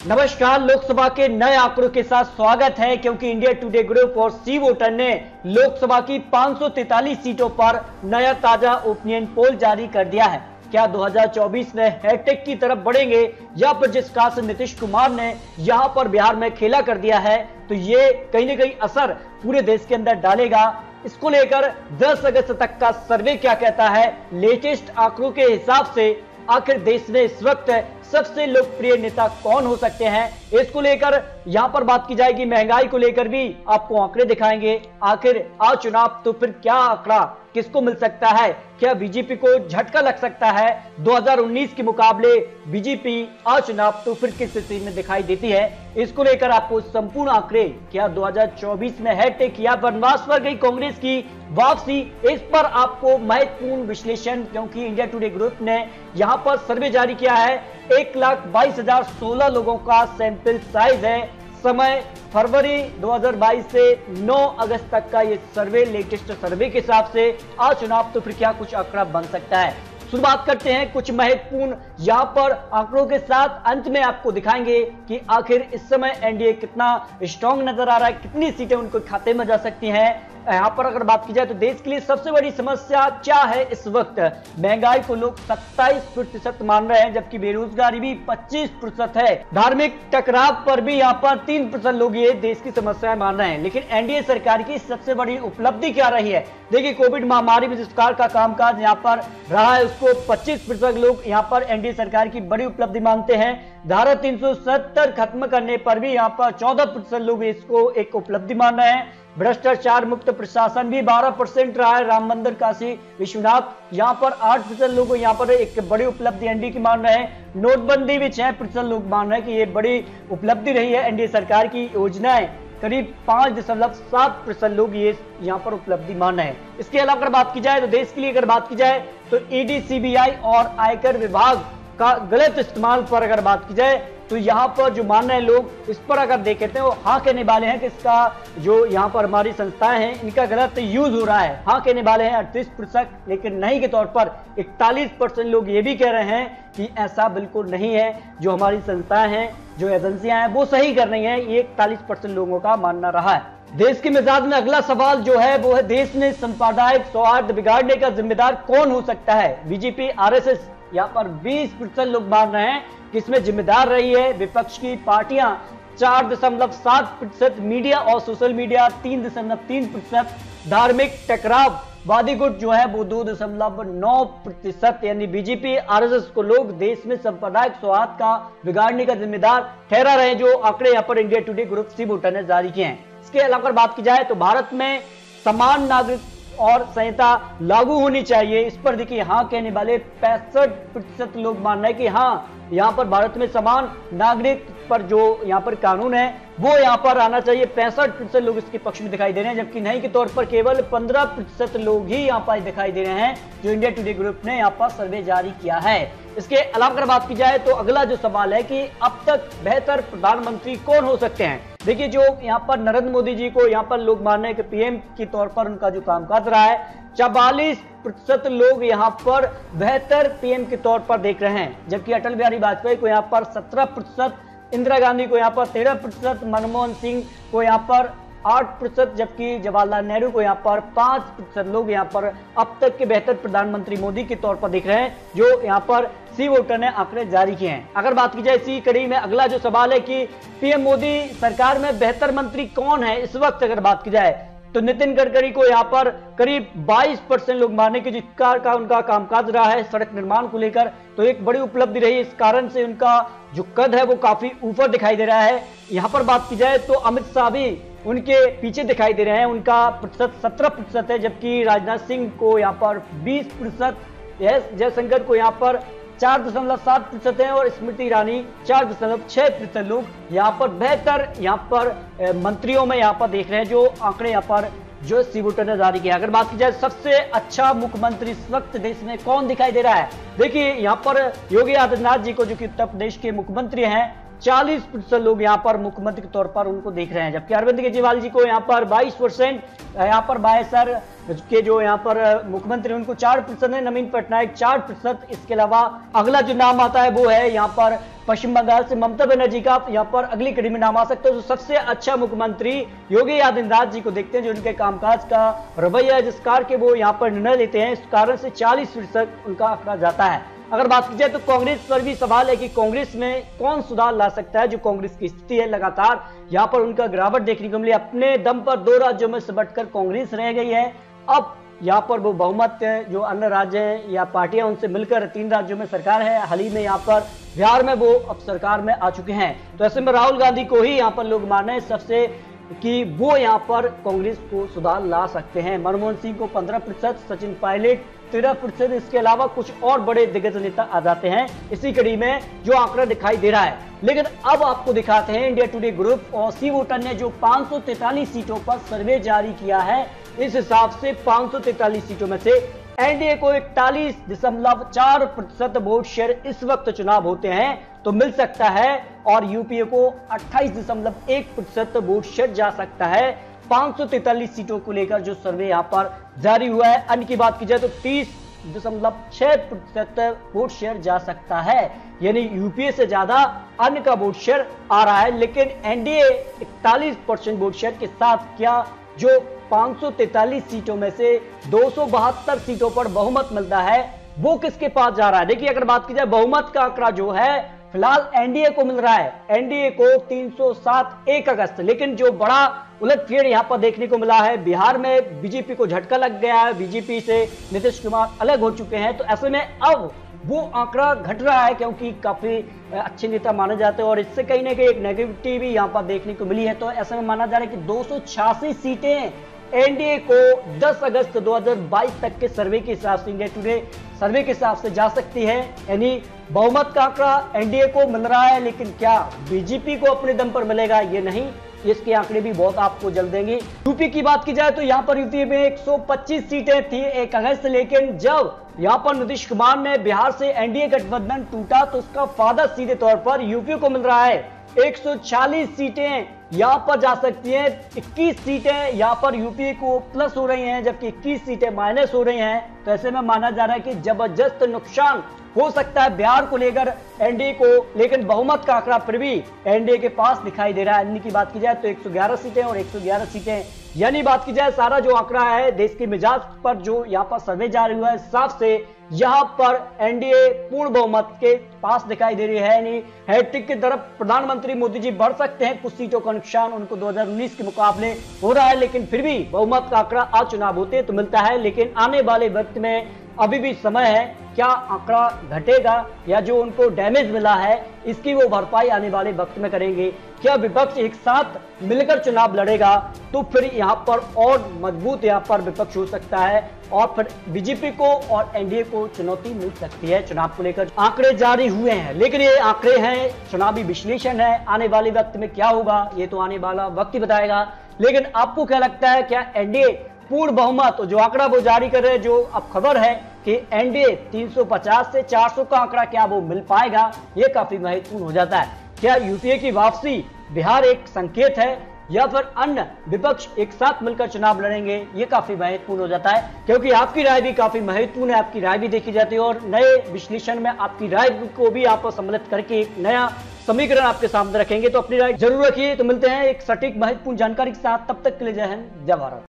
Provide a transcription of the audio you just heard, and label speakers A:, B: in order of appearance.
A: नमस्कार। लोकसभा के नए आंकड़ों के साथ स्वागत है, क्योंकि इंडिया टुडे ग्रुप और सी वोटर ने लोकसभा की 543 सीटों पर नया ताजा ओपिनियन पोल जारी कर दिया है। क्या 2024 में हैट्रिक की तरफ बढ़ेंगे, या फिर जिस प्रकार से नीतीश कुमार ने यहां पर बिहार में खेला कर दिया है, तो ये कहीं ना कहीं असर पूरे देश के अंदर डालेगा। इसको लेकर 10 अगस्त तक का सर्वे क्या कहता है, लेटेस्ट आंकड़ों के हिसाब से आखिर देश में इस वक्त सबसे लोकप्रिय नेता कौन हो सकते हैं, इसको लेकर यहां पर बात की जाएगी। महंगाई को लेकर भी आपको आंकड़े दिखाएंगे। आखिर आ चुनाव तो फिर क्या आंकड़ा किसको मिल सकता है, क्या बीजेपी को झटका लग सकता है 2019 के मुकाबले, बीजेपी आ चुनाव तो फिर किस स्थिति में दिखाई देती है, इसको लेकर आपको संपूर्ण आंकड़े, क्या 2024 में हैट्रिक या वनवास पर गई कांग्रेस की वापसी, इस पर आपको महत्वपूर्ण विश्लेषण, क्योंकि इंडिया टुडे ग्रुप ने यहां पर सर्वे जारी किया है। 1,22,016 लोगों का सैंपल साइज है। समय फरवरी 2022 से 9 अगस्त तक का ये सर्वे, लेटेस्ट सर्वे के हिसाब से आज चुनाव तो फिर क्या कुछ आंकड़ा बन सकता है। शुरुआत करते हैं कुछ महत्वपूर्ण यहां पर आंकड़ों के साथ। अंत में आपको दिखाएंगे कि आखिर इस समय एनडीए कितना स्ट्रांग नजर आ रहा है, कितनी सीटें उनको खाते में जा सकती हैं। यहां पर अगर बात की जाए तो देश के लिए सबसे बड़ी समस्या क्या है इस वक्त, महंगाई को लोग 27% मान रहे हैं, जबकि बेरोजगारी भी 25% है। धार्मिक टकराव पर भी यहां पर 3% लोग ये देश की समस्याएं मान रहे हैं। लेकिन एनडीए सरकार की सबसे बड़ी उपलब्धि क्या रही है, देखिए कोविड महामारी में जिस प्रकार का कामकाज यहाँ पर रहा है, उसको 25% लोग यहाँ पर एनडीए सरकार की बड़ी उपलब्धि मानते हैं। धारा 370 खत्म करने पर भी यहाँ पर 14% लोग इसको एक उपलब्धि मान रहे हैं। भ्रष्टाचार मुक्त प्रशासन भी 12% रहा है। राम मंदिर काशी विश्वनाथ यहाँ पर 8% लोग यहाँ पर एक बड़ी उपलब्धि एनडीए की मान रहे हैं। नोटबंदी भी 6% लोग मान रहे हैं कि ये बड़ी उपलब्धि रही है एनडीए सरकार की। योजनाएं करीब 5.7% लोग ये यहाँ पर उपलब्धि मान रहे हैं। इसके अलावा अगर बात की जाए तो देश के लिए अगर बात की जाए तो ईडी, सीबीआई और आयकर विभाग का गलत इस्तेमाल पर अगर बात की जाए तो यहाँ पर जो मान रहे हैं लोग, इस पर अगर देखें तो हाँ कहने वाले हैं कि इसका जो यहाँ पर हमारी संस्थाएं हैं इनका गलत यूज हो रहा है। हाँ कहने वाले हैं 38%, लेकिन नहीं के तौर पर 41% लोग ये भी कह रहे हैं कि ऐसा बिल्कुल नहीं है, जो हमारी संस्थाएं हैं, जो एजेंसियां हैं वो सही कर रही हैं। ये 41% लोगों का मानना रहा है। देश के मिजाज में अगला सवाल जो है वो है, देश में सांप्रदायिक सौहार्द बिगाड़ने का जिम्मेदार कौन हो सकता है। बीजेपी, आरएसएस यहाँ पर 20% लोग मान रहे हैं कि इसमें जिम्मेदार रही है। विपक्ष की पार्टियां 4.7%, मीडिया और सोशल मीडिया 3.3%, धार्मिक टकराव वादी गुट जो है वो 2.9%, यानी बीजेपी, आरएसएस को लोग देश में सांप्रदायिक सौहार्द का बिगाड़ने का जिम्मेदार ठहरा रहे हैं, जो आंकड़े यहाँ पर India today group C voter ने जारी किए हैं। इसके अलावा अगर बात की जाए तो भारत में समान नागरिक और संहिता लागू होनी चाहिए, इस पर देखिए हाँ कहने वाले 65% लोग मान रहे हैं कि हाँ यहाँ पर भारत में समान नागरिक पर जो यहाँ पर कानून है वो यहाँ पर आना चाहिए। 65% लोग इसके पक्ष में दिखाई दे रहे हैं, जबकि नहीं के तौर पर केवल 15% लोग ही यहाँ पर दिखाई दे रहे हैं, जो इंडिया टुडे ग्रुप ने यहाँ पर सर्वे जारी किया है। इसके अलावा अगर बात की जाए तो अगला जो सवाल है कि अब तक बेहतर प्रधानमंत्री कौन हो सकते हैं। देखिए जो यहाँ पर नरेंद्र मोदी जी को यहाँ पर लोग मान रहे हैं कि पीएम के तौर पर उनका जो कामकाज रहा है, 44% लोग यहाँ पर बेहतर पीएम के तौर पर देख रहे हैं, जबकि अटल बिहारी वाजपेयी को यहाँ पर 17%, इंदिरा गांधी को यहाँ पर 13%, मनमोहन सिंह को यहाँ पर 8%, जबकि जवाहरलाल नेहरू को यहाँ पर 5% लोग यहाँ पर अब तक के बेहतर प्रधानमंत्री मोदी के तौर पर दिख रहे हैं, जो यहाँ पर सी वोटर ने आंकड़े जारी किए हैं। अगर बात की जाए इसी कड़ी में अगला जो सवाल है कि पीएम मोदी सरकार में बेहतर मंत्री कौन है इस वक्त, अगर बात की जाए तो नितिन गडकरी को यहाँ पर करीब 22% लोग माने कि जिस प्रकार का उनका कामकाज रहा है सड़क निर्माण को लेकर, तो एक बड़ी उपलब्धि रही। इस कारण से उनका जो कद है वो काफी ऊपर दिखाई दे रहा है। यहाँ पर बात की जाए तो अमित शाह भी उनके पीछे दिखाई दे रहे हैं, उनका प्रतिशत 17% है, जबकि राजनाथ सिंह को यहाँ पर 20%, जयशंकर को यहाँ पर 4.7% है और स्मृति ईरानी 4.6% लोग यहाँ पर बेहतर यहाँ पर मंत्रियों में यहाँ पर देख रहे हैं, जो आंकड़े यहाँ पर जो सी वोटर ने जारी किया। अगर बात की जाए सबसे अच्छा मुख्यमंत्री इस वक्त देश में कौन दिखाई दे रहा है, देखिए यहाँ पर योगी आदित्यनाथ जी को, जो कि उत्तर प्रदेश के मुख्यमंत्री हैं, 40% लोग यहाँ पर मुख्यमंत्री के तौर पर उनको देख रहे हैं, जबकि अरविंद केजरीवाल जी को यहाँ पर 22%, यहाँ पर बायसर के जो यहाँ पर मुख्यमंत्री उनको 4% है, नवीन पटनायक 4%। इसके अलावा अगला जो नाम आता है वो है यहाँ पर पश्चिम बंगाल से ममता बनर्जी का, यहाँ पर अगली कड़ी में नाम आ सकता है। तो सबसे अच्छा मुख्यमंत्री योगी आदित्यनाथ जी को देखते हैं, जो उनके कामकाज का रवैया जिस कार के वो यहाँ पर निर्णय लेते हैं, इस कारण से 40% उनका आंकड़ा जाता है। अगर बात की जाए तो कांग्रेस पर भी सवाल है कि कांग्रेस में कौन सुधार ला सकता है। जो कांग्रेस की स्थिति है, लगातार यहाँ पर उनका गिरावट देखने को मिली। अपने दम पर 2 राज्यों में सिमटकर कांग्रेस रह गई है। अब यहाँ पर वो बहुमत जो अन्य राज्य हैं या पार्टियां उनसे मिलकर 3 राज्यों में सरकार है। हाल ही में यहाँ पर बिहार में वो अब सरकार में आ चुके हैं। तो ऐसे में राहुल गांधी को ही यहाँ पर लोग मान रहे हैं सबसे कि वो यहाँ पर कांग्रेस को सुधार ला सकते हैं। मनमोहन सिंह को 15%, सचिन पायलट 13%, इसके अलावा कुछ और बड़े दिग्गज नेता आ जाते हैं इसी कड़ी में जो आंकड़ा दिखाई दे रहा है। लेकिन अब आपको दिखाते हैं इंडिया टुडे ग्रुप और सी वोटर ने जो 543 सीटों पर सर्वे जारी किया है, इस हिसाब से 543 सीटों में से एनडीए को 41.4% वोट शेयर इस वक्त चुनाव होते हैं तो मिल सकता है, और यूपीए को 28.1% वोट शेयर जा सकता है 543 सीटों को लेकर जो सर्वे यहां पर जारी हुआ है। अन्य की बात की जाए तो 30.6% वोट शेयर जा सकता है, यानी यूपीए से ज्यादा अन्य का वोट शेयर आ रहा है। लेकिन एनडीए 41% वोट शेयर के साथ क्या जो 543 सीटों में से 272 सीटों पर बहुमत मिलता है वो किसके पास जा रहा है। देखिए, अगर बात की जाए बहुमत का आंकड़ा जो है फिलहाल एनडीए को मिल रहा है, एनडीए को 307 1 अगस्त। लेकिन जो बड़ा उलटफेर यहां पर देखने को मिला है, बिहार में बीजेपी को झटका लग गया है, बीजेपी से नीतीश कुमार अलग हो चुके हैं। तो ऐसे में अब वो आंकड़ा घट रहा है क्योंकि काफी अच्छे नेता माने जाते हैं और इससे कहीं ना कहीं एक नेगेटिविटी भी यहां पर देखने को मिली है। तो ऐसे में माना जा रहा है कि 286 सीटें एनडीए को 10 अगस्त 2022 तक के सर्वे के हिसाब से, इंडिया टुडे सर्वे के हिसाब से जा सकती है। यानी बहुमत का आंकड़ा एनडीए को मिल रहा है, लेकिन क्या बीजेपी को अपने दम पर मिलेगा, ये नहीं। इसके आंकड़े भी बहुत आपको जल्द देंगे। यूपी की बात की जाए तो यहाँ पर यूपी में 125 सीटें थी 1 अगस्त, लेकिन जब यहाँ पर नीतीश कुमार ने बिहार से एनडीए गठबंधन टूटा तो उसका फायदा सीधे तौर पर यूपी को मिल रहा है। 140 सीटें यहां पर जा सकती हैं, 21 सीटें यहां पर यूपी को प्लस हो रही हैं, जबकि 21 सीटें माइनस हो रही हैं। तो ऐसे में माना जा रहा है कि जबरदस्त नुकसान हो सकता है बिहार को लेकर एनडीए को, लेकिन बहुमत का आंकड़ा फिर भी एनडीए के पास दिखाई दे रहा है। अन्य की बात की जाए तो 111 सीटें और 111 सीटें, यानी बात की जाए सारा जो आंकड़ा है देश के मिजाज पर जो यहाँ पर सर्वे जारी हुआ है, साफ से यहाँ पर एनडीए पूर्ण बहुमत के पास दिखाई दे रही है। यानी हैट्रिक की तरफ प्रधानमंत्री मोदी जी बढ़ सकते हैं। कुछ सीटों का नुकसान उनको 2019 के मुकाबले हो रहा है, लेकिन फिर भी बहुमत का आंकड़ा आज चुनाव होते तो मिलता है। लेकिन आने वाले वक्त में अभी भी समय है, क्या आंकड़ा घटेगा या जो उनको डैमेज मिला है इसकी वो भरपाई आने वाले वक्त में करेंगे। क्या विपक्ष एक साथ मिलकर चुनाव लड़ेगा तो फिर यहाँ पर और मजबूत यहाँ पर विपक्ष हो सकता है और फिर बीजेपी को और एनडीए को चुनौती मिल सकती है। चुनाव को लेकर आंकड़े जारी हुए हैं, लेकिन ये आंकड़े हैं, चुनावी विश्लेषण है। आने वाले वक्त में क्या होगा ये तो आने वाला वक्त ही बताएगा। लेकिन आपको क्या लगता है, क्या एनडीए पूर्ण बहुमत, जो आंकड़ा वो जारी कर रहे हैं, जो अब खबर है कि एनडीए 350 से 400 का आंकड़ा क्या वो मिल पाएगा, ये काफी महत्वपूर्ण हो जाता है। क्या यूपीए की वापसी बिहार एक संकेत है या फिर अन्य विपक्ष एक साथ मिलकर चुनाव लड़ेंगे, ये काफी महत्वपूर्ण हो जाता है। क्योंकि आपकी राय भी काफी महत्वपूर्ण है, आपकी राय भी देखी जाती है और नए विश्लेषण में आपकी राय को भी आप सम्मिलित करके एक नया समीकरण आपके सामने रखेंगे। तो अपनी राय जरूर रखिए। तो मिलते हैं एक सटीक महत्वपूर्ण जानकारी के साथ, तब तक के लिए जय हिंद, जय भारत।